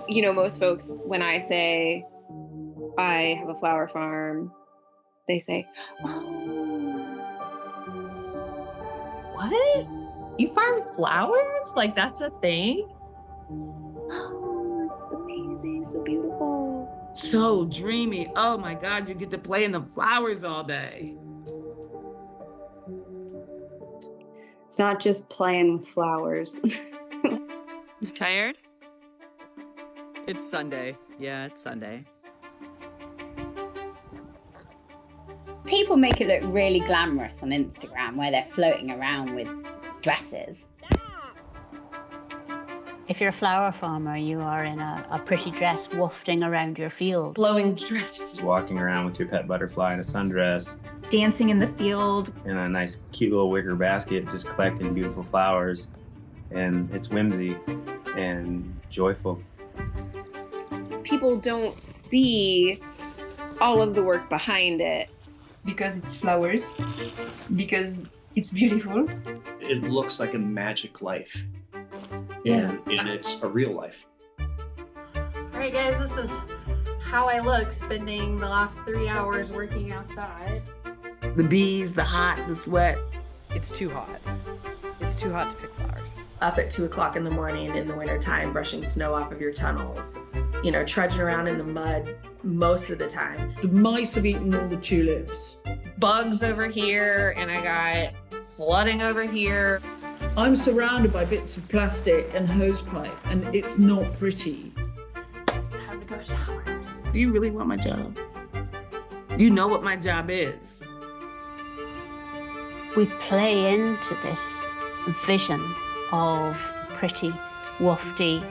Most folks, when I say I have a flower farm, they say, oh. What? You farm flowers? Like, that's a thing? Oh, it's amazing, so beautiful. So dreamy. Oh my God, you get to play in the flowers all day. It's not just playing with flowers. You tired? It's Sunday. Yeah, it's Sunday. People make it look really glamorous on Instagram where they're floating around with dresses. If you're a flower farmer, you are in a pretty dress wafting around your field. Blowing dress. Walking around with your pet butterfly in a sundress. Dancing in the field. In a nice, cute little wicker basket, just collecting beautiful flowers. And it's whimsy and joyful. People don't see all of the work behind it. Because it's flowers, because it's beautiful. It looks like a magic life. Yeah. And it's a real life. All right, guys, this is how I look spending the last 3 hours working outside. The bees, the hot, the sweat. It's too hot. It's too hot to pick flowers. Up at 2 o'clock in the morning in the wintertime, brushing snow off of your tunnels, trudging around in the mud most of the time. The mice have eaten all the tulips. Bugs over here, and I got flooding over here. I'm surrounded by bits of plastic and hose pipe, and it's not pretty. Time to go shower. Do you really want my job? Do you know what my job is? We play into this vision of pretty, wafty,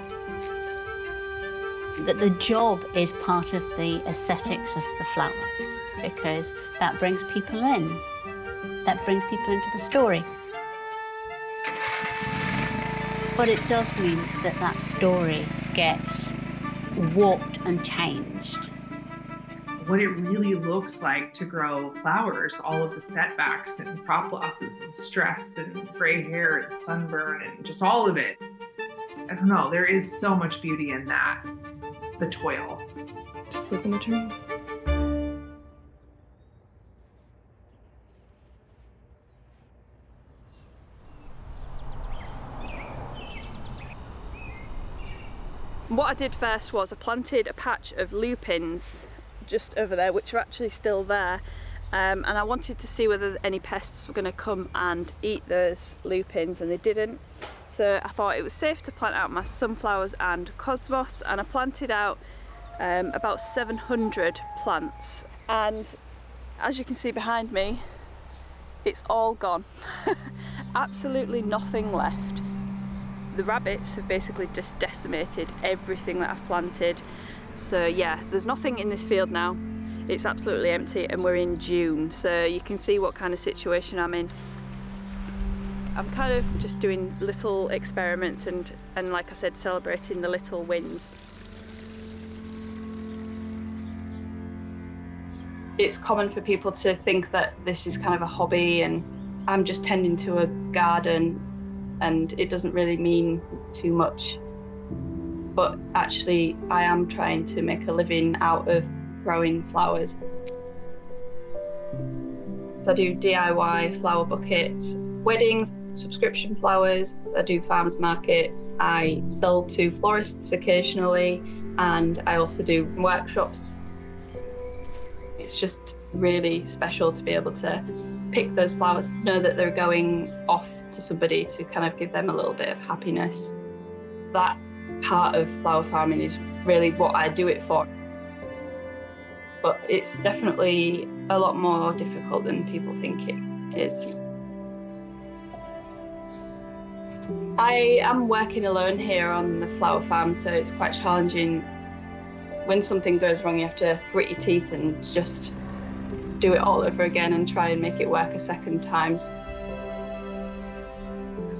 that the job is part of the aesthetics of the flowers, because that brings people in. That brings people into the story. But it does mean that that story gets warped and changed. What it really looks like to grow flowers, all of the setbacks and crop losses and stress and gray hair and sunburn and just all of it. I don't know, there is so much beauty in that, the toil. Just look in the tree. What I did first was I planted a patch of lupins just over there, which are actually still there, and I wanted to see whether any pests were going to come and eat those lupins, and they didn't. So I thought it was safe to plant out my sunflowers and cosmos, and I planted out about 700 plants, and as you can see behind me, it's all gone. Absolutely nothing left. The rabbits have basically just decimated everything that I've planted. So yeah, there's nothing in this field now. It's absolutely empty, and we're in June, so you can see what kind of situation I'm in. I'm kind of just doing little experiments and like I said, celebrating the little wins. It's common for people to think that this is kind of a hobby and I'm just tending to a garden and it doesn't really mean too much. But actually, I am trying to make a living out of growing flowers. So I do DIY flower buckets, weddings, subscription flowers, I do farmers markets, I sell to florists occasionally, and I also do workshops. It's just really special to be able to pick those flowers, know that they're going off to somebody to kind of give them a little bit of happiness. That part of flower farming is really what I do it for. But it's definitely a lot more difficult than people think it is. I am working alone here on the flower farm, so it's quite challenging. When something goes wrong, you have to grit your teeth and just do it all over again and try and make it work a second time.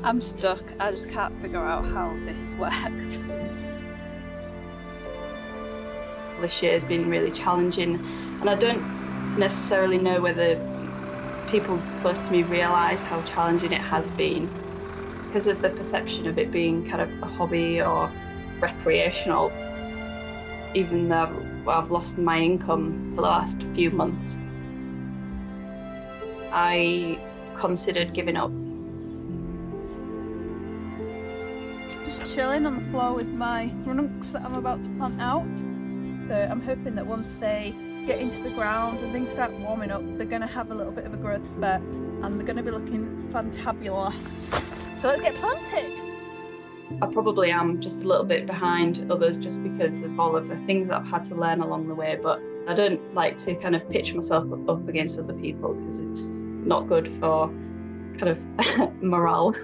I'm stuck. I just can't figure out how this works. This year has been really challenging, and I don't necessarily know whether people close to me realise how challenging it has been because of the perception of it being kind of a hobby or recreational. even though I've lost my income for the last few months. I considered giving up. Just chilling on the floor with my runnocks that I'm about to plant out. So I'm hoping that once they get into the ground and things start warming up, they're going to have a little bit of a growth spurt and they're going to be looking fantabulous. So let's get planted. I probably am just a little bit behind others just because of all of the things that I've had to learn along the way, but I don't like to kind of pitch myself up against other people because it's not good for kind of morale.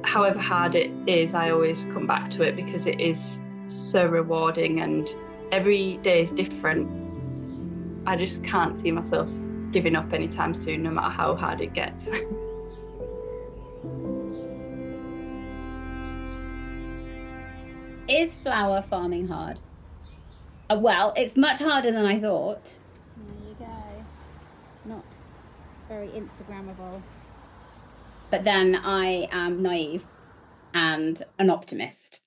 However hard it is, I always come back to it because it is so rewarding and every day is different. I just can't see myself giving up anytime soon, no matter how hard it gets. Is flower farming hard? Well, it's much harder than I thought. There you go. Not very Instagrammable. But then I am naive and an optimist.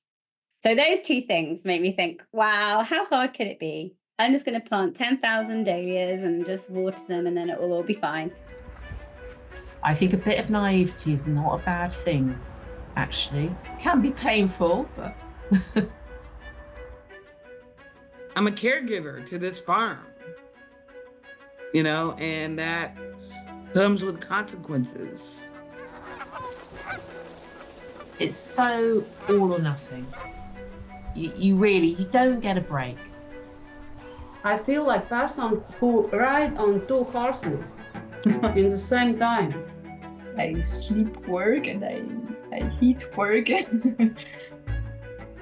So those two things make me think, wow, how hard could it be? I'm just going to plant 10,000 dahlias and just water them and then it will all be fine. I think a bit of naivety is not a bad thing, actually. It can be painful, but... I'm a caregiver to this farm, you know, and that comes with consequences. It's so all or nothing. You don't get a break. I feel like person who ride on two horses in the same time. I sleep work and I eat work.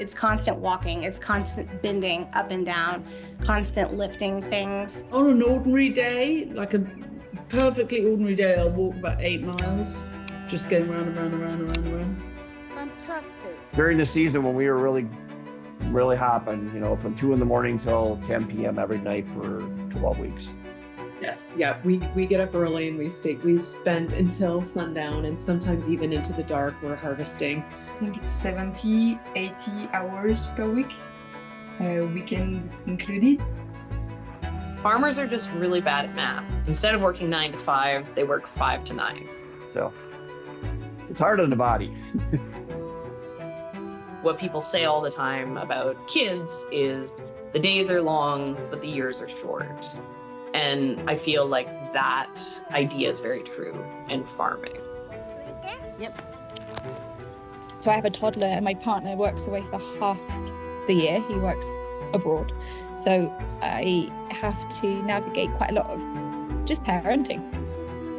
It's constant walking, it's constant bending up and down, constant lifting things. On an ordinary day, like a perfectly ordinary day, I'll walk about 8 miles, just going round and round and round and round and round. Fantastic. During the season when we were really hopping, you know, from 2 a.m. till 10 p.m. every night for 12 weeks. Yes, yeah, we get up early and we spend until sundown and sometimes even into the dark we're harvesting. I think it's 70, 80 hours per week, weekends included. Farmers are just really bad at math. Instead of working 9 to 5, they work 5 to 9. So it's hard on the body. What people say all the time about kids is the days are long, but the years are short. And I feel like that idea is very true in farming. Yep. So I have a toddler and my partner works away for half the year. He works abroad. So I have to navigate quite a lot of just parenting,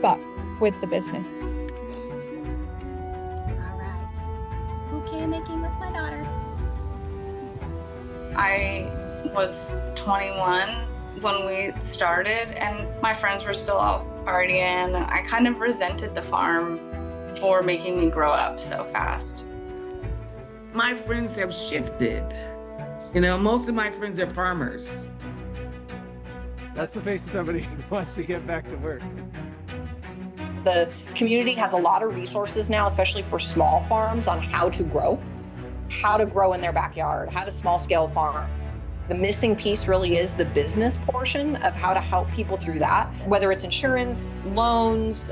but with the business. Okay, making with my daughter. I was 21 when we started and my friends were still out partying. I kind of resented the farm for making me grow up so fast. My friends have shifted. You know, most of my friends are farmers. That's the face of somebody who wants to get back to work. The community has a lot of resources now, especially for small farms, on how to grow in their backyard, how to small scale farm. The missing piece really is the business portion of how to help people through that, whether it's insurance, loans.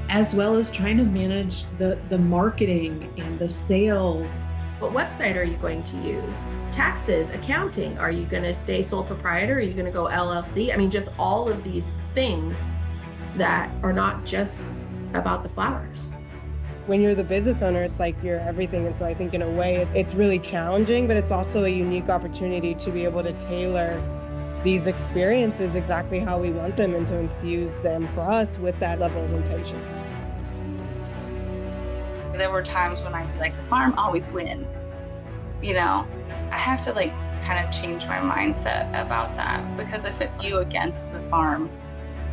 As well as trying to manage the marketing and the sales. What website are you going to use? Taxes, accounting, are you going to stay sole proprietor? Are you going to go LLC? I mean, just all of these things that are not just about the flowers. When you're the business owner, it's like you're everything. And so I think in a way it's really challenging, but it's also a unique opportunity to be able to tailor these experiences exactly how we want them and to infuse them for us with that level of intention. There were times when I'd be like, the farm always wins. You know, I have to like kind of change my mindset about that, because if it's you against the farm,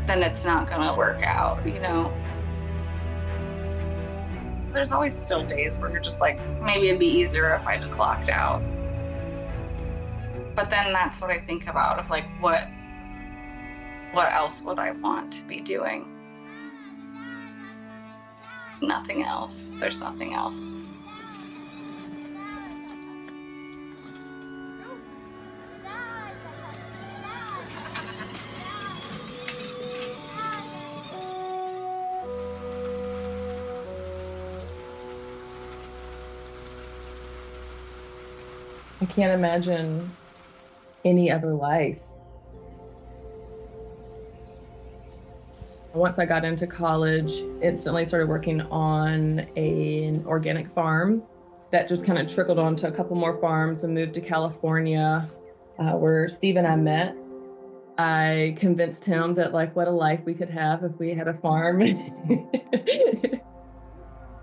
then it's not gonna work out, you know? There's always still days where you're just like, maybe it'd be easier if I just clocked out. But then that's what I think about of like, what else would I want to be doing? Nothing else. There's nothing else. I can't imagine any other life. Once I got into college, instantly started working on an organic farm. That just kind of trickled on to a couple more farms and moved to California, where Steve and I met. I convinced him that like what a life we could have if we had a farm.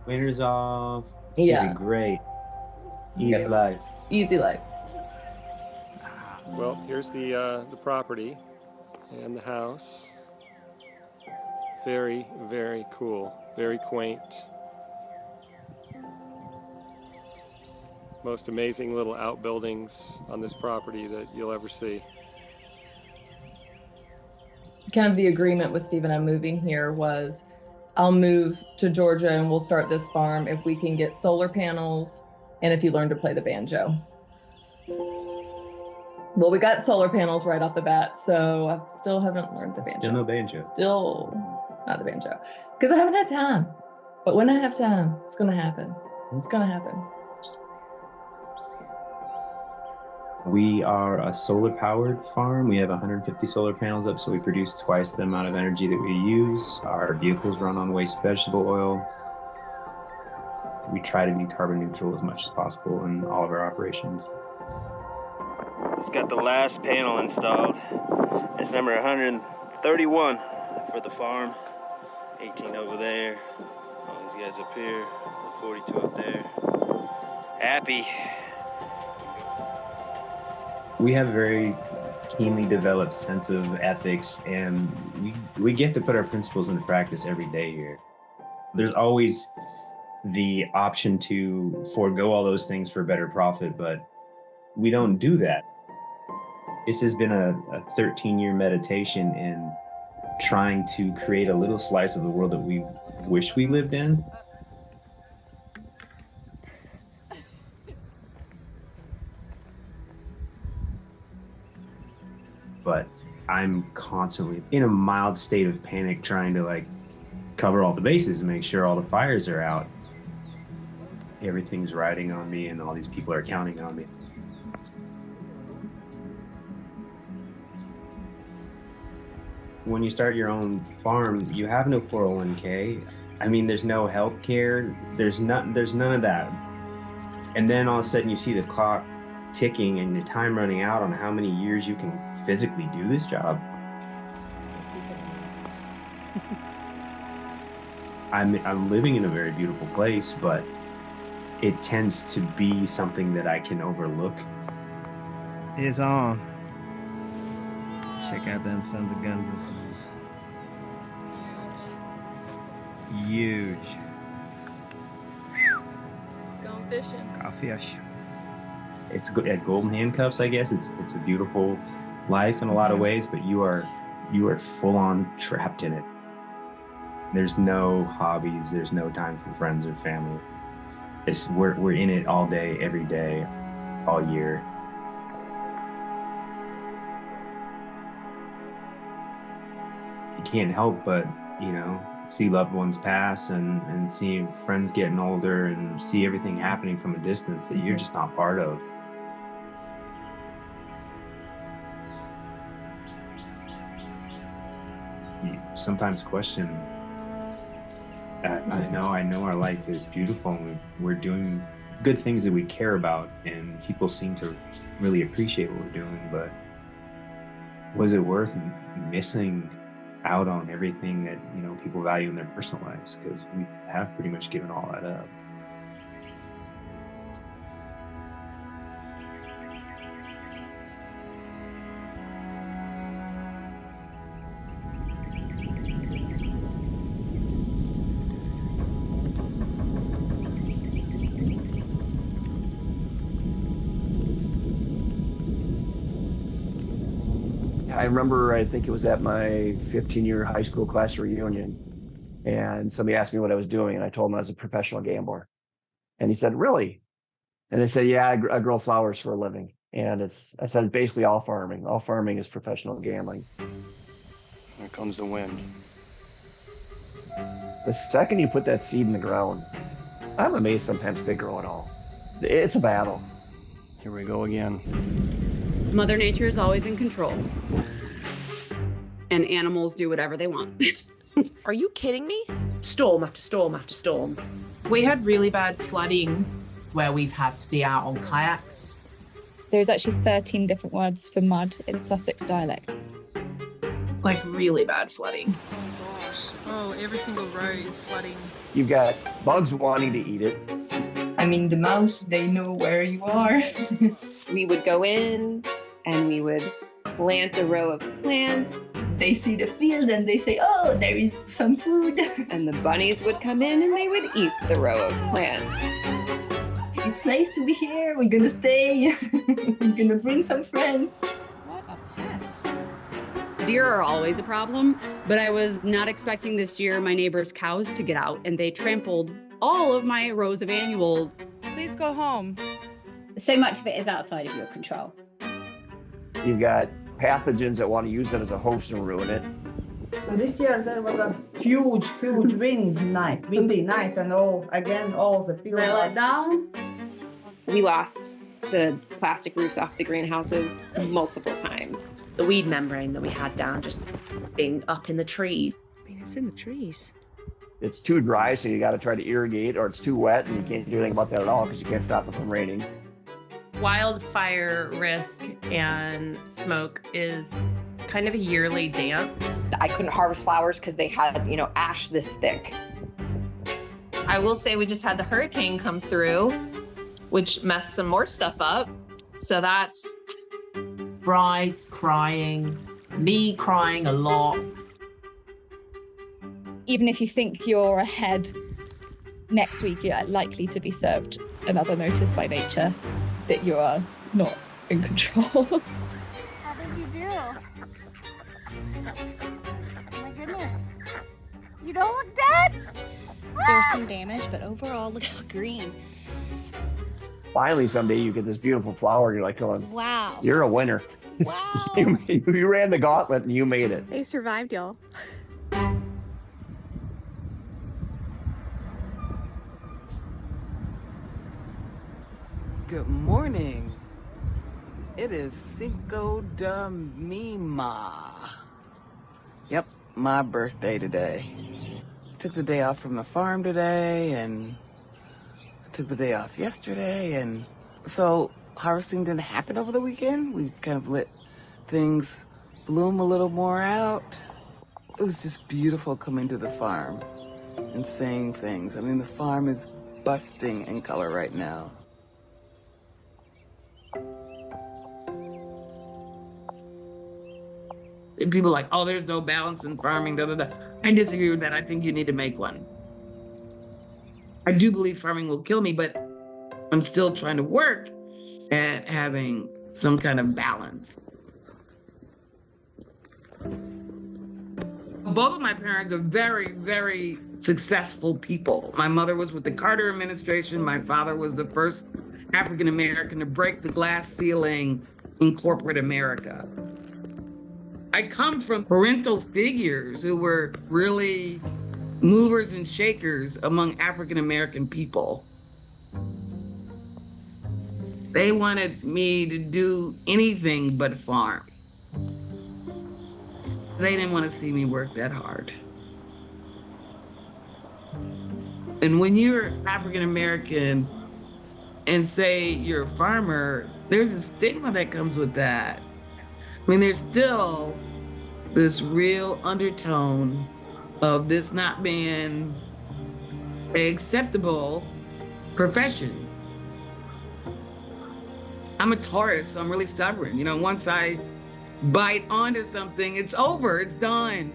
Winter's off. It's Yeah. gonna be great. Easy life. Easy life. Well, here's the property and the house. Very, very cool. Very quaint. Most amazing little outbuildings on this property that you'll ever see. Kind of the agreement with Steve and I moving here was I'll move to Georgia and we'll start this farm if we can get solar panels and if you learn to play the banjo. Well, we got solar panels right off the bat, so I still haven't learned the banjo. Still no banjo. Still not the banjo. Because I haven't had time. But when I have time, it's going to happen. It's going to happen. We are a solar-powered farm. We have 150 solar panels up, so we produce twice the amount of energy that we use. Our vehicles run on waste vegetable oil. We try to be carbon neutral as much as possible in all of our operations. Just got the last panel installed. It's number 131 for the farm. 18 over there. All these guys up here. 42 up there. Happy. We have a very keenly developed sense of ethics, and we get to put our principles into practice every day here. There's always the option to forego all those things for better profit, but we don't do that. This has been a 13-year meditation in trying to create a little slice of the world that we wish we lived in. But I'm constantly in a mild state of panic trying to like cover all the bases and make sure all the fires are out. Everything's riding on me and all these people are counting on me. When you start your own farm, you have no 401k. I mean, there's no health care. There's none of that. And then all of a sudden you see the clock ticking and the time running out on how many years you can physically do this job. I'm living in a very beautiful place, but it tends to be something that I can overlook. It's on. Check out them sons of guns. This is huge. Going fishing. Caught fish. It's at golden handcuffs, I guess. It's a beautiful life in a lot of ways, but you are full on trapped in it. There's no hobbies. There's no time for friends or family. We're in it all day, every day, all year. You can't help but, see loved ones pass and see friends getting older and see everything happening from a distance that you're just not part of. You sometimes question, I know our life is beautiful and we're doing good things that we care about and people seem to really appreciate what we're doing, but was it worth missing out on everything that people value in their personal lives, because we have pretty much given all that up. I remember, I think it was at my 15-year high school class reunion, and somebody asked me what I was doing, and I told him I was a professional gambler. And he said, "Really?" And I said, "Yeah, I grow flowers for a living." And I said, basically all farming. All farming is professional gambling. Here comes the wind. The second you put that seed in the ground, I'm amazed sometimes they grow at all. It's a battle. Here we go again. Mother Nature is always in control. And animals do whatever they want. Are you kidding me? Storm after storm after storm. We had really bad flooding where we've had to be out on kayaks. There's actually 13 different words for mud in Sussex dialect. Like really bad flooding. Oh gosh. Oh, every single row is flooding. You've got bugs wanting to eat it. I mean, the mouse, they know where you are. We would go in and we would plant a row of plants. They see the field and they say, oh, there is some food. And the bunnies would come in and they would eat the row of plants. It's nice to be here. We're gonna stay. We're gonna bring some friends. What a pest. Deer are always a problem, but I was not expecting this year my neighbor's cows to get out and they trampled all of my rows of annuals. Please go home. So much of it is outside of your control. You've got pathogens that want to use it as a host and ruin it. This year there was a huge windy night, and all the field They let was down. We lost the plastic roofs off the greenhouses multiple times. The weed membrane that we had down just being up in the trees. I mean, it's in the trees. It's too dry, so you got to try to irrigate, or it's too wet, and you can't do anything about that at all because you can't stop it from raining. Wildfire risk and smoke is kind of a yearly dance. I couldn't harvest flowers because they had, ash this thick. I will say we just had the hurricane come through, which messed some more stuff up. So that's Brides crying, me crying a lot. Even if you think you're ahead, next week you're likely to be served another notice by nature that you are not in control. How did you do? Oh my goodness. You don't look dead? There's some damage, but overall, look how green. Finally, someday you get this beautiful flower, you're like going, Wow. you're a winner. Wow. You ran the gauntlet and you made it. They survived, y'all. Good morning. It is Cinco de Mima. Yep, my birthday today. Took the day off from the farm today, and I took the day off yesterday, and so harvesting didn't happen over the weekend. We kind of let things bloom a little more out. It was just beautiful coming to the farm and seeing things. I mean, the farm is busting in color right now. And people are like, oh, there's no balance in farming, da, da, da. I disagree with that. I think you need to make one. I do believe farming will kill me, but I'm still trying to work at having some kind of balance. Both of my parents are very, very successful people. My mother was with the Carter administration. My father was the first African American to break the glass ceiling in corporate America. I come from parental figures who were really movers and shakers among African American people. They wanted me to do anything but farm. They didn't want to see me work that hard. And when you're African American and say you're a farmer, there's a stigma that comes with that. I mean, there's still this real undertone of this not being an acceptable profession. I'm a Taurus, so I'm really stubborn. Once I bite onto something, it's over, it's done.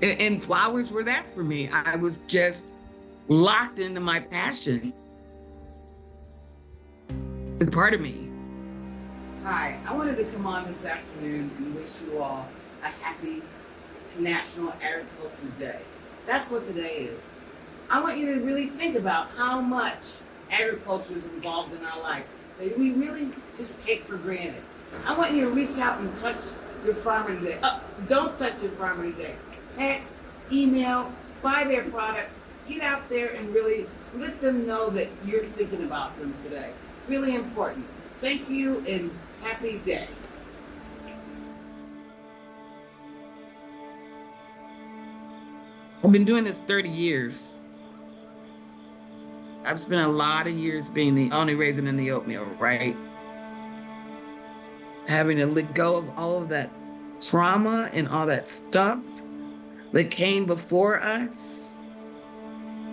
And flowers were that for me. I was just locked into my passion. It's part of me. Hi, I wanted to come on this afternoon and wish you all a happy National Agriculture Day. That's what today is. I want you to really think about how much agriculture is involved in our life that we really just take for granted. I want you to reach out and touch your farmer today. Don't touch your farmer today. Text, email, buy their products, get out there and really let them know that you're thinking about them today. Really important. Thank you and happy day. I've been doing this 30 years. I've spent a lot of years being the only raisin in the oatmeal, right? Having to let go of all of that trauma and all that stuff that came before us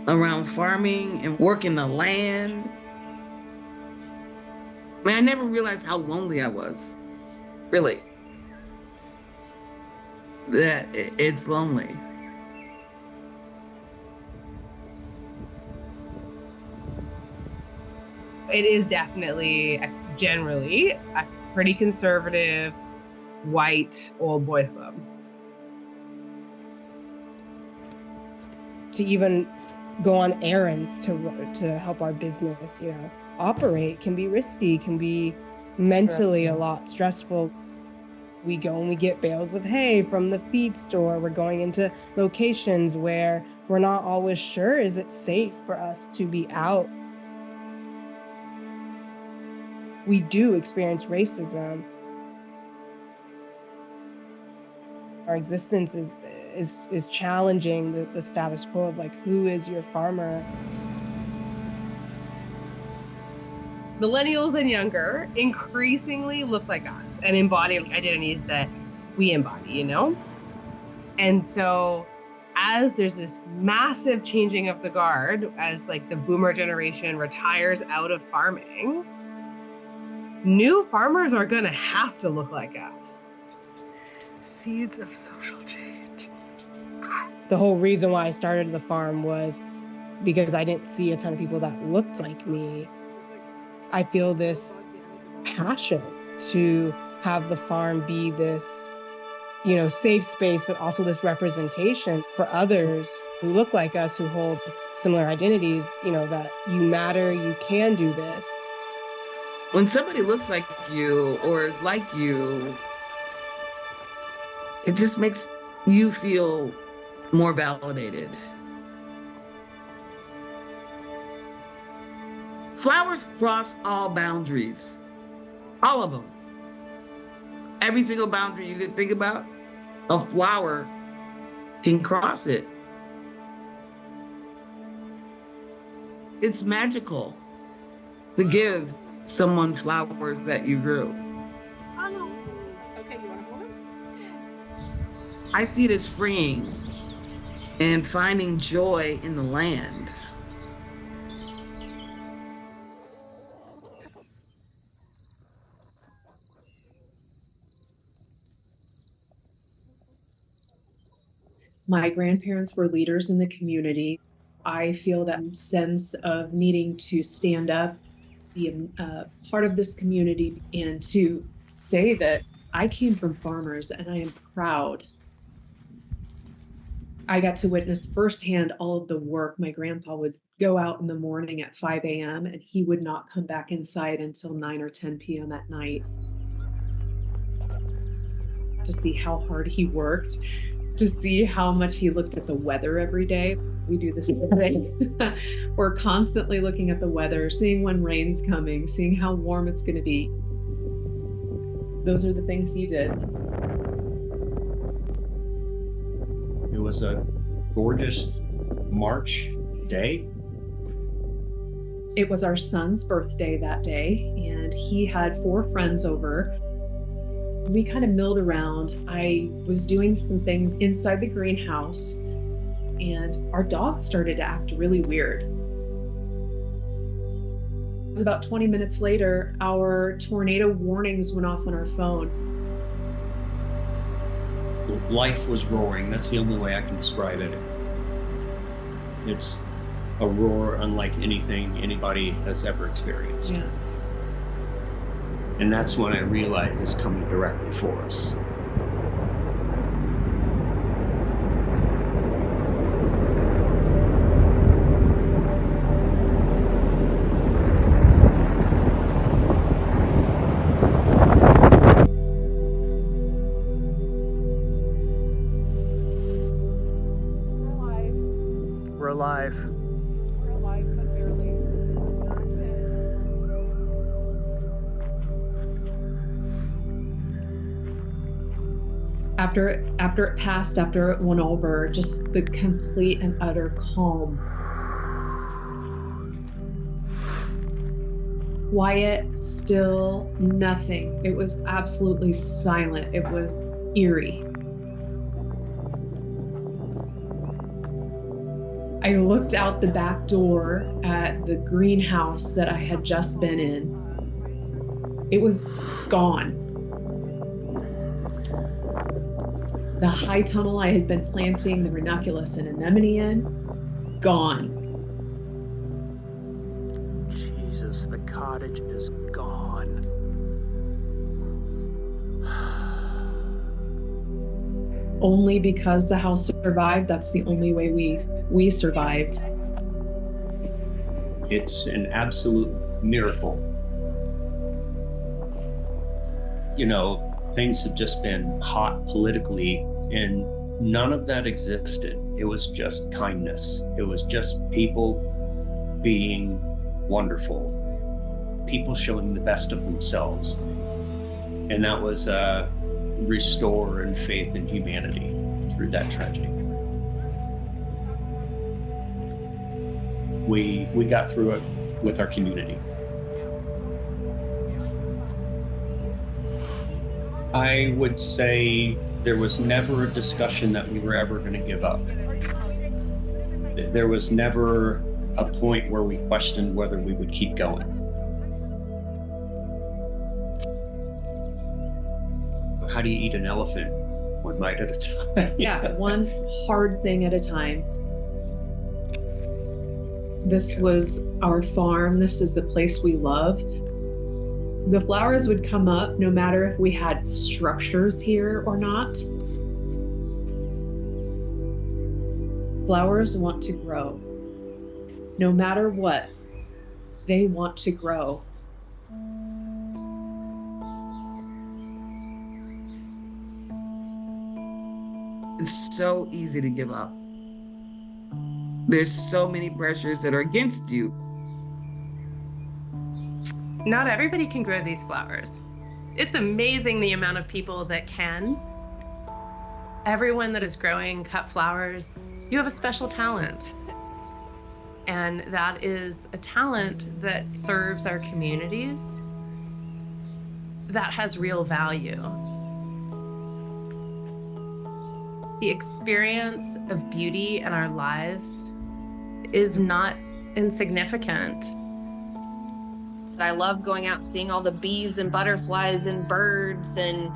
around farming and working the land. I mean, I never realized how lonely I was, really. That it's lonely. It is definitely, generally, a pretty conservative, white, old boys club. To even go on errands to help our business, operate can be risky, can be mentally a lot stressful. We go and we get bales of hay from the feed store. We're going into locations where we're not always sure, is it safe for us to be out? We do experience racism. Our existence is challenging the status quo of who is your farmer? Millennials and younger increasingly look like us and embody identities that we embody, And so as there's this massive changing of the guard, as the boomer generation retires out of farming, new farmers are gonna have to look like us. Seeds of social change. The whole reason why I started the farm was because I didn't see a ton of people that looked like me. I feel this passion to have the farm be this, safe space, but also this representation for others who look like us, who hold similar identities, that you matter, you can do this. When somebody looks like you or is like you, it just makes you feel more validated. Flowers cross all boundaries, all of them. Every single boundary you can think about, a flower can cross it. It's magical to give someone flowers that you grew. Oh no. Okay, you want to hold it? I see it as freeing and finding joy in the land. My grandparents were leaders in the community. I feel that sense of needing to stand up, be a part of this community, and to say that I came from farmers and I am proud. I got to witness firsthand all of the work. My grandpa would go out in the morning at 5 a.m. and he would not come back inside until 9 or 10 p.m. at night. To see how hard he worked, to see how much he looked at the weather every day. We do this today. We're constantly looking at the weather, seeing when rain's coming, seeing how warm it's going to be. Those are the things he did. It was a gorgeous March day. It was our son's birthday that day, and he had 4 friends over. We kind of milled around. I was doing some things inside the greenhouse, and our dog started to act really weird. It was about 20 minutes later, our tornado warnings went off on our phone. Life was roaring. That's the only way I can describe it. It's a roar unlike anything anybody has ever experienced. Yeah. And that's when I realized it's coming directly for us. We're alive. We're alive, but barely. After it passed, after it went over, just the complete and utter calm. Quiet, still, nothing. It was absolutely silent. It was eerie. I looked out the back door at the greenhouse that I had just been in. It was gone. The high tunnel I had been planting the ranunculus and anemone in, gone. Jesus, the cottage is gone. Only because the house survived, that's the only way we survived. It's an absolute miracle. You know, things have just been hot politically, and none of that existed. It was just kindness. It was just people being wonderful, people showing the best of themselves. And that was restore and faith in humanity through that tragedy. We got through it with our community. I would say there was never a discussion that we were ever going to give up. There was never a point where we questioned whether we would keep going. How do you eat an elephant? One bite at a time. Yeah, one hard thing at a time. This was our farm. This is the place we love. The flowers would come up no matter if we had structures here or not. Flowers want to grow. No matter what, they want to grow. It's so easy to give up. There's so many pressures that are against you. Not everybody can grow these flowers. It's amazing the amount of people that can. Everyone that is growing cut flowers, you have a special talent. And that is a talent that serves our communities, that has real value. The experience of beauty in our lives is not insignificant. I love going out and seeing all the bees and butterflies and birds and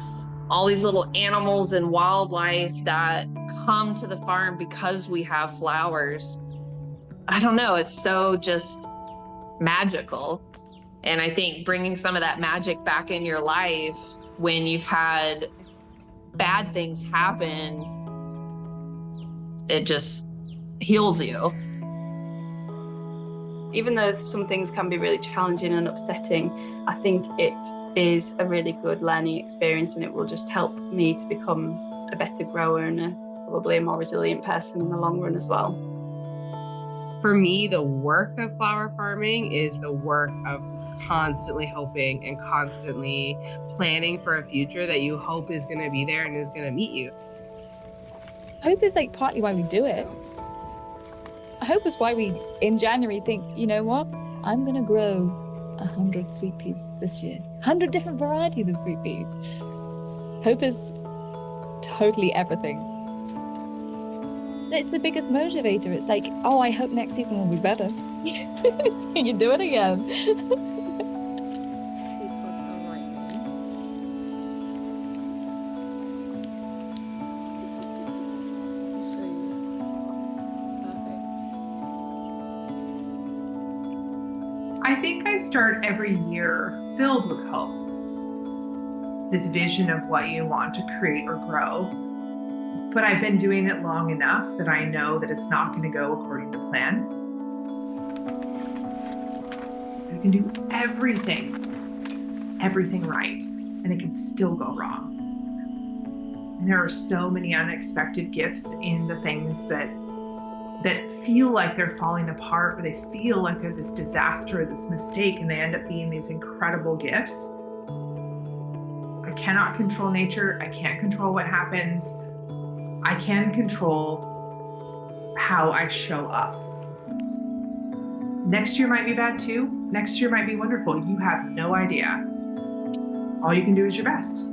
all these little animals and wildlife that come to the farm because we have flowers. I don't know, it's so just magical. And I think bringing some of that magic back in your life when you've had bad things happen, it just heals you. Even though some things can be really challenging and upsetting, I think it is a really good learning experience, and it will just help me to become a better grower and probably a more resilient person in the long run as well. For me, the work of flower farming is the work of constantly hoping and constantly planning for a future that you hope is going to be there and is going to meet you. Hope is like partly why we do it. Hope is why we, in January, think, you know what? I'm going to grow 100 sweet peas this year. 100 different varieties of sweet peas. Hope is totally everything. It's the biggest motivator. It's like, oh, I hope next season will be better. So you do it again. I think I start every year filled with hope. This vision of what you want to create or grow. But I've been doing it long enough that I know that it's not going to go according to plan. You can do everything right, and it can still go wrong. And there are so many unexpected gifts in the things that feel like they're falling apart, or they feel like they're this disaster or this mistake, and they end up being these incredible gifts. I cannot control nature. I can't control what happens. I can control how I show up. Next year might be bad too. Next year might be wonderful. You have no idea. All you can do is your best.